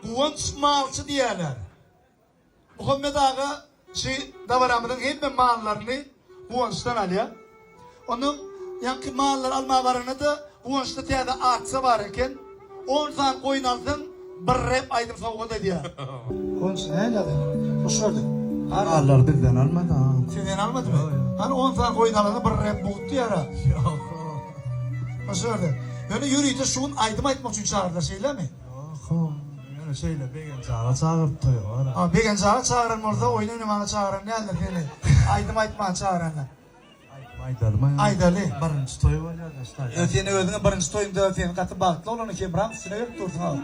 Kuvunç malçı diyorlar. Muhammed Ağa davaramının hem mallarını kuvunçtan alıyor. Onun yankı mallar alma varını da kuvunçta tiyada atsa var iken 10 tane koyun aldın bir rep aydım soğuğu da diyor. Kuvunç ne ladı? Hoş gördük. Mallar bizden almadı ha. Sizden almadı mı? Hani 10 tane koyun alanı bir rep buğuttu ya ara. Hoş gördük. Yani yürüyünce şunun aydım aytmak için çağırdılar şeyler mi? Yok. Yani şeyle begen çağa çağırıp duruyor. Ama begen çağa çağıran orada oyun oynamana çağıran ne alır seni? Aydım aytmana çağıranlar. Aydarma. Aydalı. Birinci toyu var ya işte. Öteni ödüne birinci toyunda öteni katı bağıtlı olanı kemran üstüne verip durdun ha.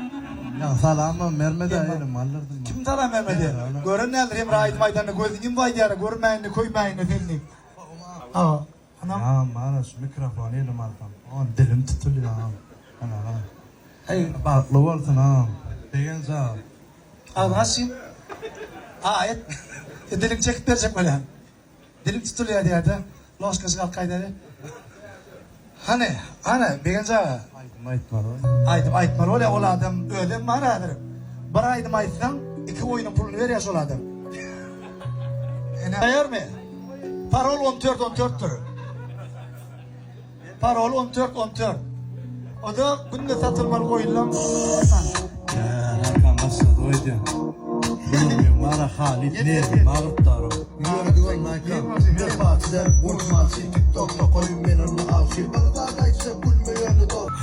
Ya salamam vermedi yerim mallardım. Kim salam vermedi? Görün ne alır Emre aydım aydanı gözün kim vay diyara görmeyini koymayını efendim. Ha. Anam. Ya maras mikrofon elim aldım. On dilim tutuluyor ha. Ana. Hey baklı olsun ha. Begen çağa. Al nasıl? Ayet. Dilim çekip verecek böyle. Dilim tutuluyor diye de. Loşkası kalkaydı. Hani begen çağa. Aydım aytma lan. Aydım aytmar öyle ol adam öyle manadır. Bir aydım aytsan 2 oyunun pulunu veriyorsun ol adam. Ayar mı? Parol 14-14'tür. Parol 14-14. O da günde satılmalı oyunlar. Ya rakam nasıl doydu? Bilmiyorum bana Halit ne? Mağlup daro. Gördüğün nakam bir partiler vurmaz TikTok'ta koyun benim avşı Baladaysa gülmeyeni doğru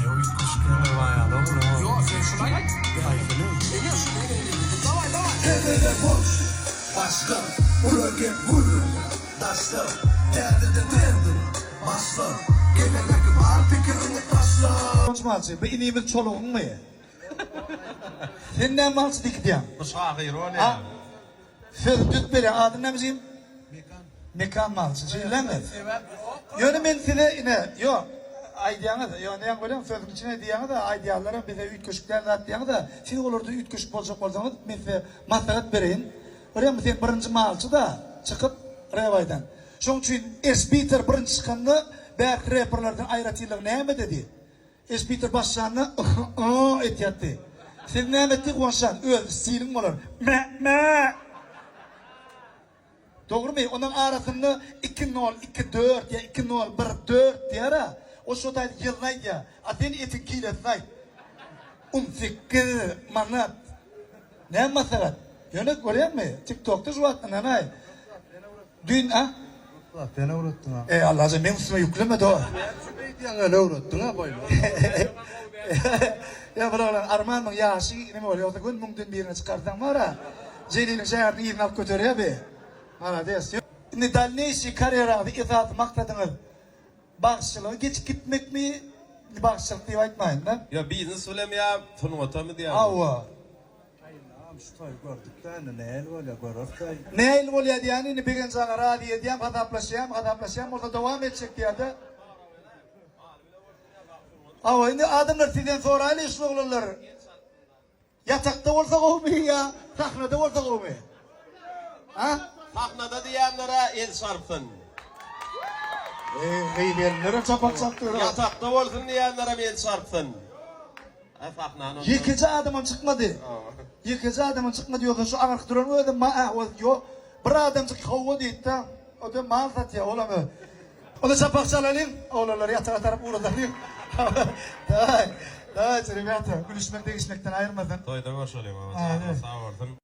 Kendine boş Başka Bırakı vurur Daşlar Derdinde derdim Başlar Gelecek var fikrini taşlar Konuşmazsın. Bu inimiz çoluğun mu ya? Senden malsı dik diyem. Şahir o ne? Söz düt beri adın ne bizim? Mekan malsı. Şeyler mi? Yönü men size yine yok. Aydiyanı da, yani ne koyayım sözün içine diyanı da aydiyaların bize üç köşklerden at diyanı da siz olurdu üç köşk olacak olsanız ben size maslahat vereyim. Oraya mı sen birinci malçı da çıkıp revaydan. Şunun için S-Beater birinci çıkanını belki rapperlerden ayrıtıyla ne mi dedi? S-Beater başlarına etiyattı. Sen ne etti konuşan? Öl, stilin olur. Me. Doğru mu? Onun arasında 2-0, 2-4 ya 2-0, 1-4 diye ara. O şotaydı yıllaydı ya. Adeni etin kiletlaydı. 18 manat. Ne masalat? Yönet görüyor musun? TikTok'ta şu attın anay. Dün ha? Allah beni uğrattın ha. Allah azim benim üstüme yüklemedi o. Diyen öyle uğrattın ha böyle. Ya buralar Arman'ın yaşı ne oluyor? O da gün mümkün birine çıkartan var ha. Celil'in şehrini iyi alıp götürüyor be. Hala diyorsun. Şimdi dal ne işi kariyerada itaat maksadınız? Bağışçılığı geç gitmek mi? Bağışçılık diye aytmayın lan. Ya bizni söylemeye turnuva mı diye. Ava. Şu toyu gördük de ne el var ya görür de. Ne el oluyor yani? Ne bir gün sana radiye diyem, hadaplaşayım, orada devam edecek diye de. Ava, şimdi adamlar sizden sonra aynı işle olurlar. Yatakta olsa olmuyor ya, sahnada olsa olmuyor. Ha? Sahnada diyenlere el çarpsın. Eğlenlere çapak çaktırır. Yatakta olsun diyenlere el çarpsın. Sahnanın. Yıkıcı adamın çıkmadı. Yıkıcı adamın çıkmadı yoksa şu ağır duran o da yok. Bir adam çık hava deyip de o da mal satıyor olamıyor. O da çapak çalalım. Oğlanlar yatağa taraf uğradılar. Daha rебята, gülüşmek değişmekten ayırmadın. Toyda görüşelim ama. Evet. Sağ olsun.